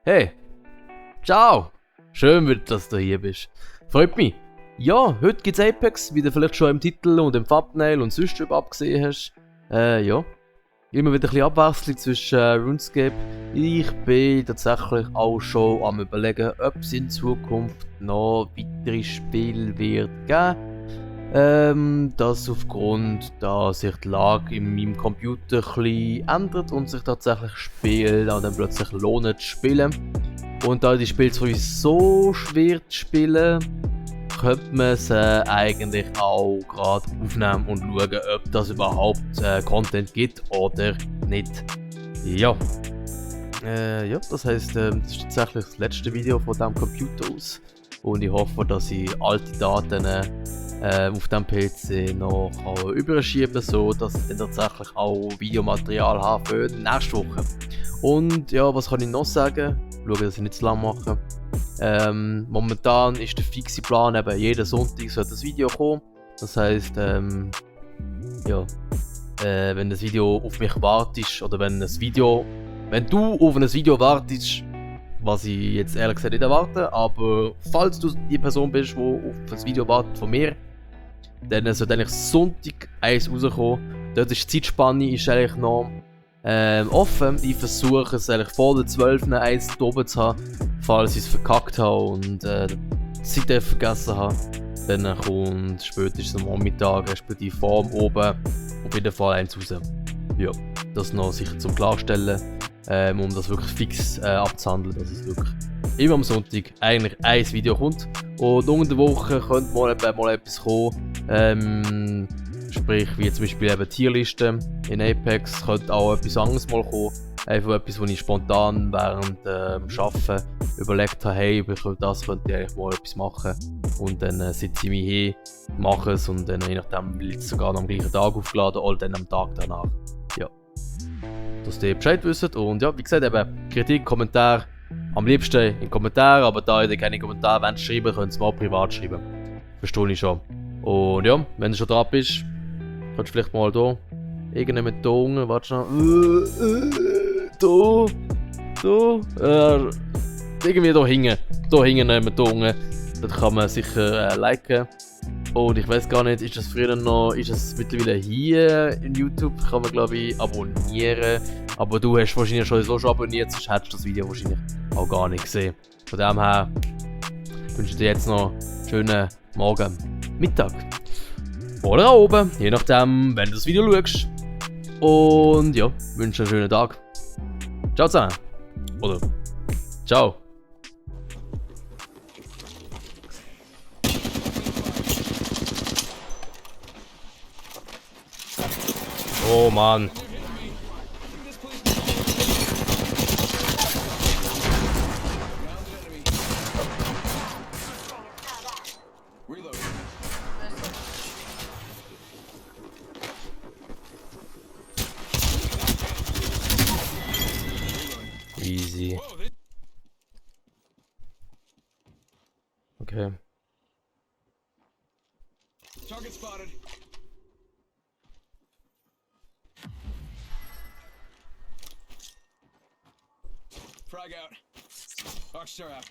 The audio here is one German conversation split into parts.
Hey, ciao! Schön, dass du hier bist. Freut mich. Ja, heute gibt's Apex, wie du vielleicht schon im Titel und im Thumbnail und sonst überhaupt gesehen hast. Ja. Immer wieder ein bisschen Abwechslung zwischen RuneScape. Ich bin tatsächlich auch schon am überlegen, ob es in Zukunft noch weitere Spiele wird geben. Das aufgrund, dass sich die Lage in meinem Computer ein bisschen ändert und sich tatsächlich Spiele dann plötzlich lohnen zu spielen. Und da die Spiele sowieso schwer zu spielen, könnte man sie eigentlich auch gerade aufnehmen und schauen, ob das überhaupt Content gibt oder nicht. Ja. Ja, das heisst, das ist tatsächlich das letzte Video von diesem Computer aus. Und ich hoffe, dass ich alte Daten auf dem PC noch überschieben kann, so dass ich dann tatsächlich auch Videomaterial habe für nächste Woche. Und ja, was kann ich noch sagen? Schauen, dass ich nicht zu lang mache. Momentan ist der fixe Plan, eben jeden Sonntag soll das Video kommen. Das heisst, ja, wenn das Video auf mich wartest oder wenn du auf ein Video wartest, was ich jetzt ehrlich gesagt nicht erwarte, aber falls du die Person bist, die auf das Video wartet von mir, dann sollte eigentlich Sonntag eins rauskommen. Dort ist die Zeitspanne ist eigentlich noch offen. Ich versuche es eigentlich vor der 12. eins oben zu haben, falls ich es verkackt habe und die Zeit vergessen habe. Dann kommt spätestens am Nachmittag respektive vor dem oben auf jeden Fall eins raus. Ja, das noch sicher zum Klarstellen, um das wirklich fix abzuhandeln, dass es wirklich immer am Sonntag eigentlich ein Video kommt. Und unter der Woche könnte mal etwas kommen, sprich wie zum Beispiel eben Tierlisten in Apex, könnte auch etwas anderes mal kommen. Einfach etwas, was ich spontan während dem Arbeiten überlegt habe, hey, das könnte ich eigentlich mal etwas machen. Und dann setze ich mich hin, mache es und dann je nachdem wird es sogar noch am gleichen Tag aufgeladen oder dann am Tag danach. Ja. Dass ihr Bescheid wisst. Und ja, wie gesagt, eben Kritik, Kommentar, am liebsten in Kommentaren, aber da ihr keine Kommentare schreiben wollt, könnt ihr es mal privat schreiben. Verstehe ich schon. Und ja, wenn du schon dran bist, kannst du vielleicht mal hier irgendjemand da unten, warte schon. Irgendwie da hinten. Da hinten jemand da unten. Das kann man sicher liken. Und ich weiß gar nicht, ist das mittlerweile hier in YouTube, kann man glaube ich abonnieren. Aber du hast wahrscheinlich schon abonniert, sonst hättest du das Video wahrscheinlich auch gar nicht gesehen. Von dem her wünsche ich dir jetzt noch einen schönen Morgen, Mittag oder auch oben, je nachdem, wenn du das Video schaust. Und ja, wünsche einen schönen Tag. Ciao zusammen. Oder ciao. Oh Mann. Easy. Okay. Target spotted. Frag out. Arcstar out.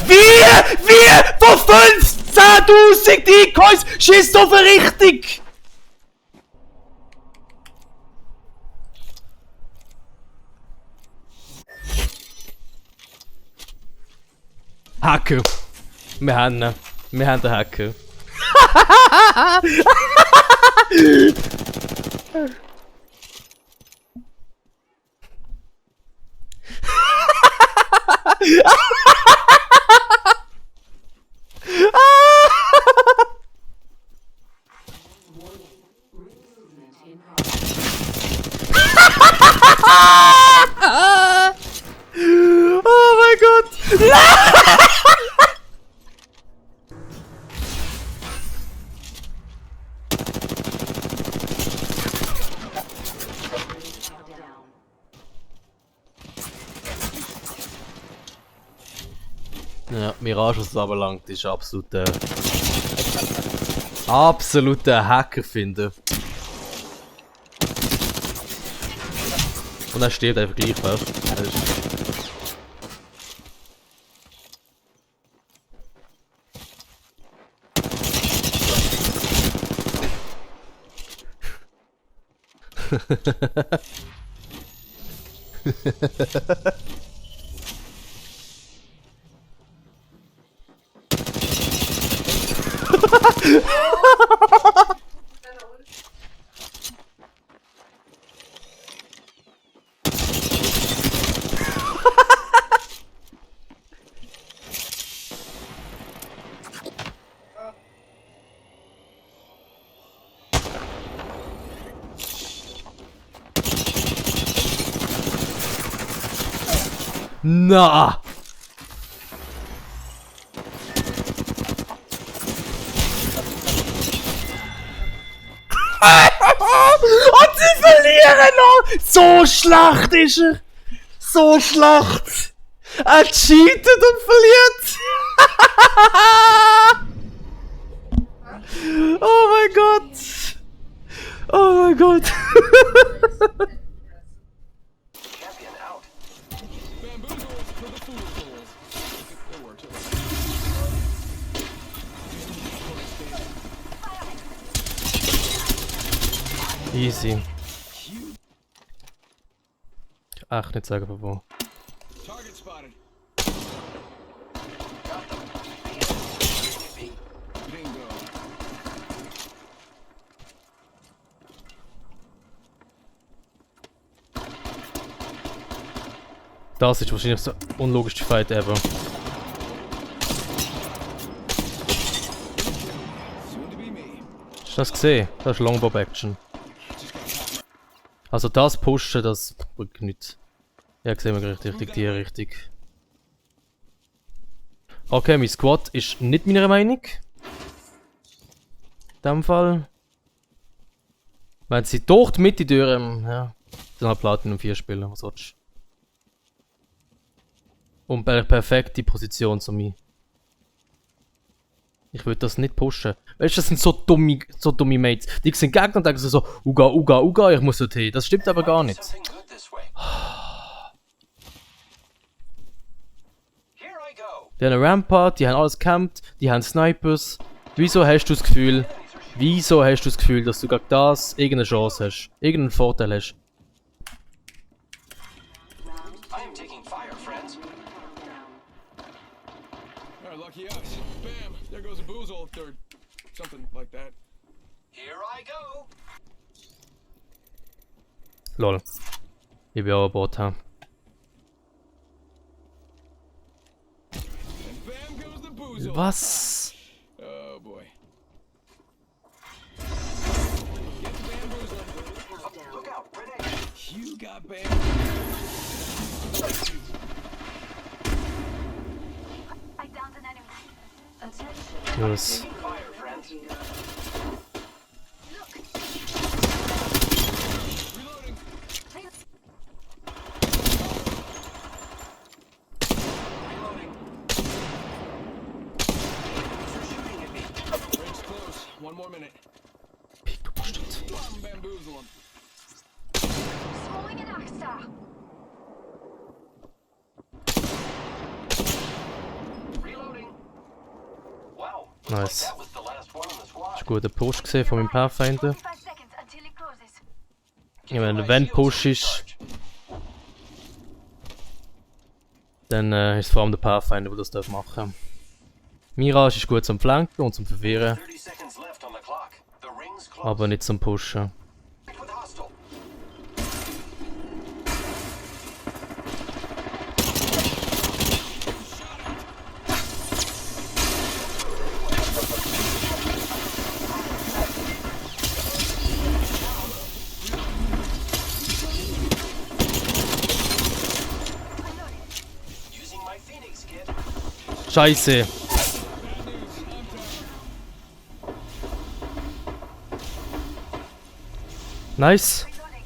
Wie von 15.000 Decoys schießt auf richtig! Hacker. Wir haben den Hacker. Oh mein Gott! Ja, Mirage, was es anbelangt, ist absolut Absoluter Hacker finden. Und er steht einfach gleich fest. Das ist Na! Und sie verlieren noch! So schlecht ist er! So schlecht! Er cheatet und verliert! Oh mein Gott! Oh mein Gott! Bamboozles for the fool fools. They work too. Easy. Ach, nicht sagen von wo. Target spotted. Bingo. Das ist wahrscheinlich der unlogischste Fight ever. Soon to be me. Hast du das gesehen? Das ist Longbow Action. Also das pushen, das bringt nichts. Ja, sehen wir richtig, die richtig. Okay, mein Squad ist nicht meiner Meinung. In dem Fall. Wenn sie durch die Mitte durch, ja, dann hat Platinum 4 spielen, was sollst du? Und perfekte Position zu mir. Ich würde das nicht pushen. Weißt du, das sind so dumme Mates. Die sind Gegner und denken so, Uga, Uga, Uga, ich muss dort hin. Das stimmt aber gar nicht. Die haben eine Rampart, die haben alles gecampt, die haben Snipers. Wieso hast du das Gefühl, dass du gegen das irgendeine Chance hast? Irgendeinen Vorteil hast? Oh, lucky us. Bam! There goes a boozle. Third. Something like that. Here I go. Lol. Ich will auch ein Boot haben. And bam goes the boozle. Was? Oh boy. Get bamboozled. Look out, grenade. You got bam. I downed an enemy. Los. Fire, friends. Reloading. Reloading. They're shooting at me. Ring's close. One more minute. Pick, du musst das. Bamboozle him. Throwing an axe star. Reloading. Wow. Nice. That was the last one in the squad. Ist guter Push gesehen von meinem Pathfinder. 45 seconds until it closes. Ich meine, wenn Push ist, dann ist es vor allem der Pathfinder, der das machen darf. Mirage ist gut zum Flanken und zum Verwirren, 30 seconds left on the clock. The ring's close. aber nicht zum Pushen. With hostile. Using my Phoenix kit. Scheiße! Nice! Reloading.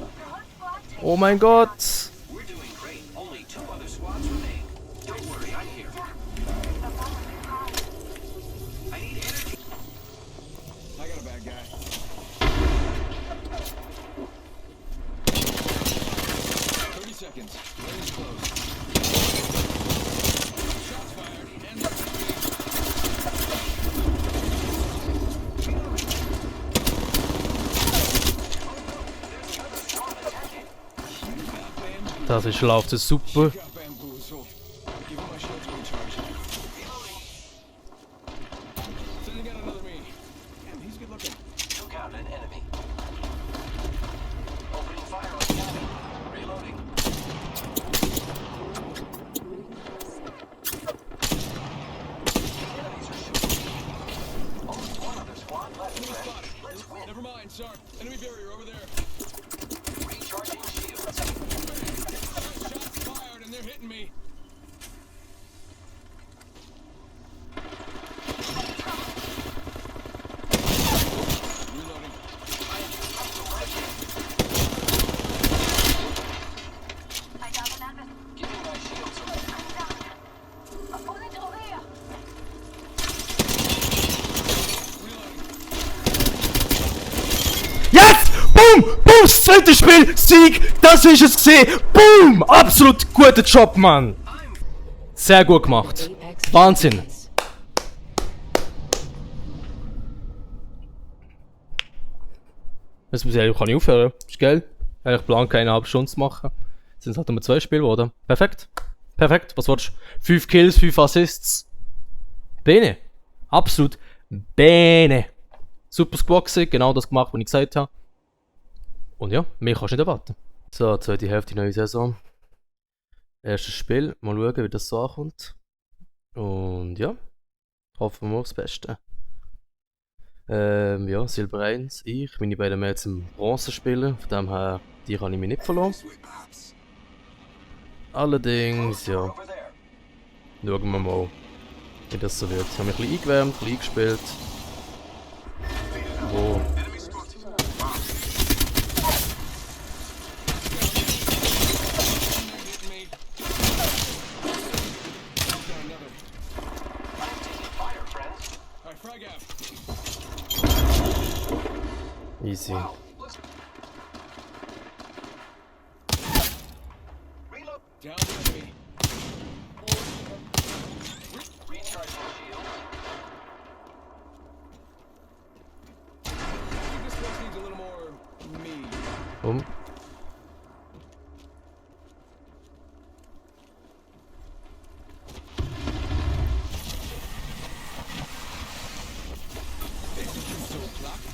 The whole squad takes Oh mein Gott! We're doing great. Only 2 other squads remain. Don't worry, I'm here. I need energy. Das ist läuft es super. Got bamboozled. Give him my shield to recharge. Sending out another me. Damn, he's good looking. Took out an enemy. Opening fire on the enemy. Reloading. Enemies are shooting. Only one other squad left, friend. Let's win. Never mind, sorry. Enemy barrier over there. Recharging shields. Shots fired and they're hitting me. Reloading. I down an enemy. Giving my shields a I'm down. Opponent over here. Yes! Boom! Boom! Das zweite Spiel! Sieg! Das ist es gesehen! Boom! Absolut guter Job, Mann! Sehr gut gemacht. Wahnsinn! Jetzt muss ich eigentlich kann ich aufhören. Ist geil. Ich plan keine halbe Stunde zu machen. Jetzt sind es halt nur 2 Spiele geworden. Perfekt. Perfekt. Was willst du? 5 Kills, 5 Assists. Bene. Absolut. Bene. Super Squad gewesen, genau das gemacht, was ich gesagt habe. Und ja, mehr kannst du nicht erwarten. So, zweite Hälfte neue Saison. Erstes Spiel. Mal schauen, wie das so ankommt. Und ja, hoffen wir aufs Beste. Ja, Silber 1, ich. Meine beiden Mädels im Bronze spielen. Von dem her, die kann ich mich nicht verloren. Allerdings, ja, over there. schauen wir mal, wie das so wird. Ich habe mich ein bisschen eingewärmt, ein bisschen eingespielt. Wo? Hitting me. Got another. I'm taking fire, friend. Alright, frag out. Easy. Let's reload. Down the enemy. Recharging shields. I think this place needs a little more me. Um. So clock.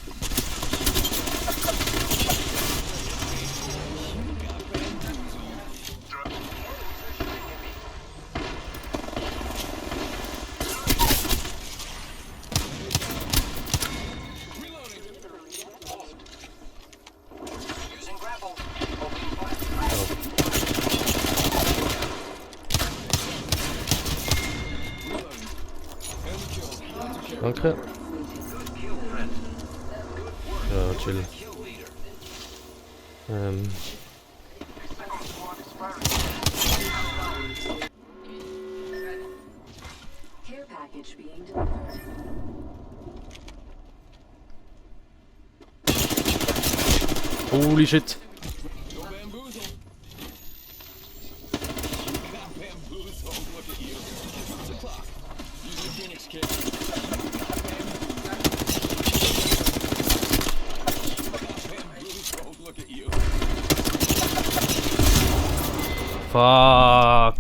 Reloading. Using grapple. Opening fire. Reloading. Enemy killed. Lots of kills. Danke. Kill, friend. Ja, chill. Kill leader. Care package being delivered. Holy shit. Go bamboozle. Got bamboozled. Look at you. What's the clock? Use your Phoenix kit. Bamboozled. Look at you. Fuck.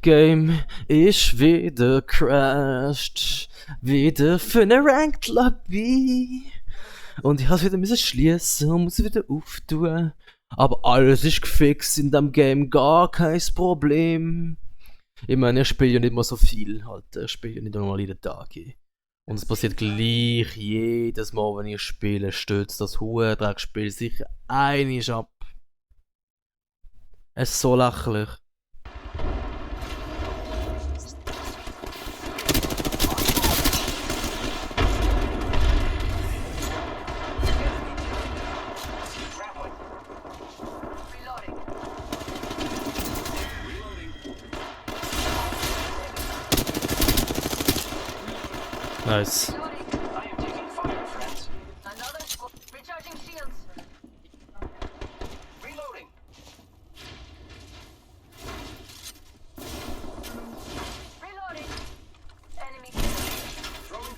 Game ist wieder crashed. Wieder für eine Ranked Lobby. Und ich hab's wieder müssen schließen und muss wieder auftun. Aber alles ist gefixt in dem Game, gar kein Problem. Ich meine, ich spiele ja nicht mal so viel, halt. Ich spiele ja nicht normal jeden Tag. Und es passiert gleich jedes Mal, wenn ich spiele, stürzt das Huren-Dreckspiel sicher einiges ab. Es ist so lächerlich. Grappling. Reloading. Nice. Reloading. I am taking fire, friends. Another squad. Recharging shields. Reloading. Reloading. Enemy. Throwing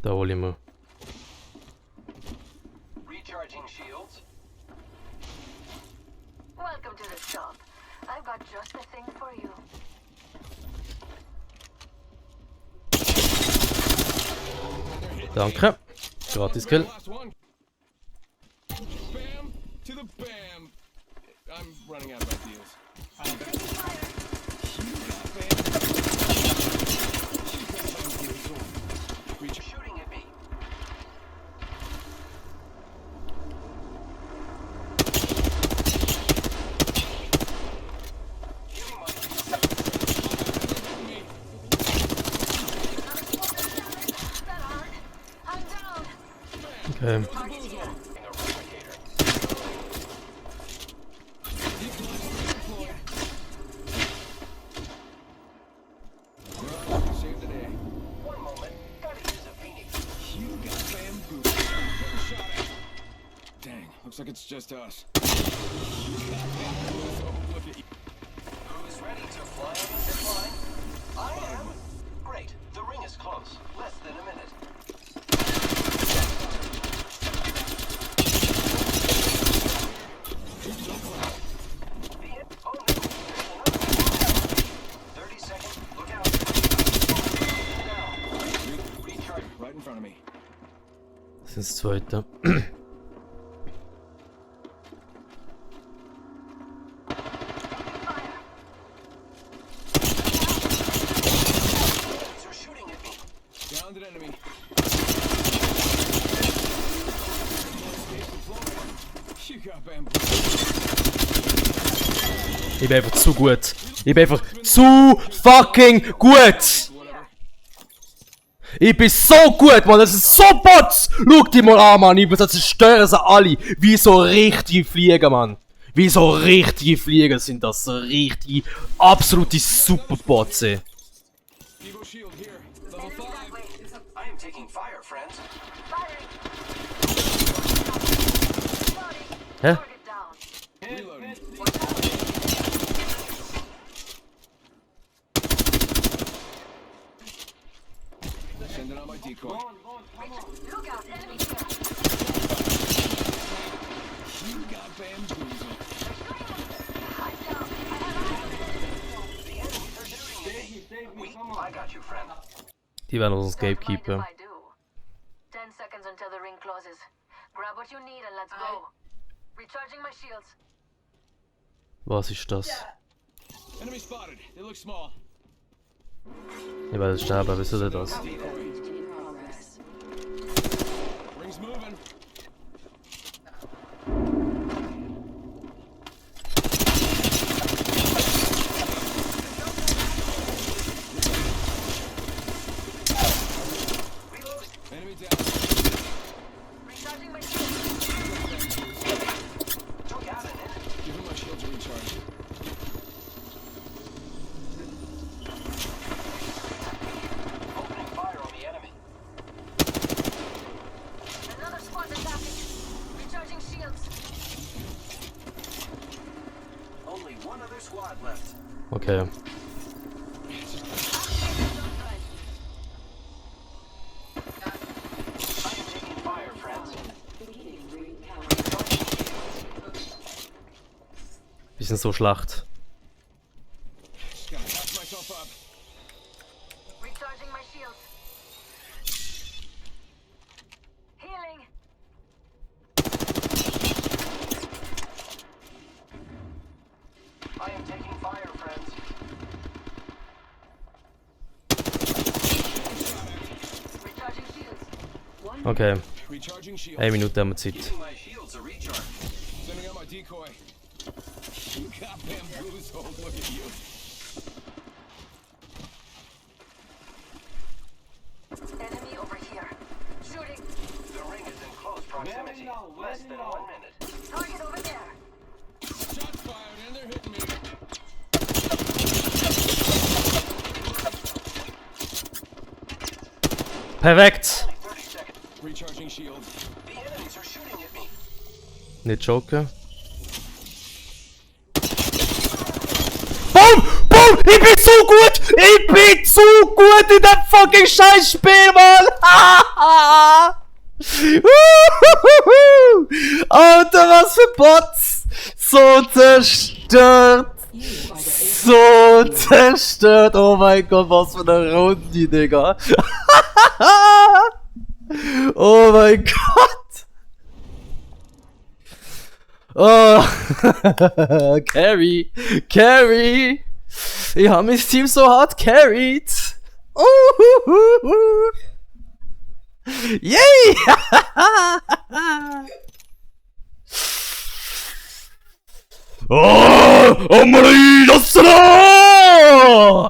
Da hole ich mir. Recharging shields. Welcome to the shop. I've got just the thing for you. Danke. Gratis Kill. Last one. Bam to the bam. I'm running out of ideas. Shooting at me. Giving my That hard. I'm down. Okay. a replicator. Save the day. One moment. Gotta use a phoenix. You got bamboo. Shot at. Dang, looks like it's just us. You got bamboozled. Look at you. Who's ready to fly on the zip line? I am. Great. The ring is close. Less than a minute. Oh no, there's another. 30 seconds. Look out. Now. Recharge. Right in front of me. Das ist das zweite. They're shooting at me. Downed an enemy. You got bamboo. Ich bin einfach zu gut. Ich bin einfach zu fucking gut. Whatever. Ich bin so gut, Mann. Das ist so Bots. Schau die mal an, Mann. Ich zerstöre sie alle. Wie so richtige Flieger, Mann. Wie so richtige Flieger sind das. So richtige, absolute Superbots, ey. Evo shield here. Level 5. That way. I am taking fire, friends. Firing. Hä? Target down. Reloading. Sending out my decoy. Look out, enemy here. You got bamboozled. I'm down. The enemies are shooting at me. I got you, friend. Die werden uns Don't mind Gatekeeper. if I do. 10 seconds until the ring closes. Grab what you need and let's go. Recharging my shields. Was ist das? Enemy spotted. They look small. Ich werde sterben, wisst ihr das? In progress. Ring's moving. Enemy down. Recharging my shields. Took out an enemy. Give him my shield to recharge. Opening fire on the enemy. Another squad attacking. Recharging shields. Only one other squad left. Okay. I am taking fire, friends. Beginning ring count. Wir sind so Schlacht. Just gotta patch myself up. Recharging my shields. Healing. I am taking fire, friends. Recharging shields. Okay. Recharging shield. 1 Minute haben wir Zeit. Giving my shields a recharge. Sending out my decoy. You got bamboozled. Look at you. Enemy over here. Shooting. The ring is in close proximity. Less than 1 minute. Target over there. Shots fired and they're hitting me. Perfekt! Only 30 seconds. Recharging shield. The enemies are shooting at me. Nicht joken. Boom! Boom! Ich bin so gut! Ich bin zu gut in dem fucking Scheißspiel, Mann! Alter, was für Bots! So zerstört! So zerstört! Oh mein Gott, was für eine Runde, Digga! Oh mein Gott! Oh! Carry! Carry! Ich hab mein Team so hart carried! Yay! Oh, Omri, das da!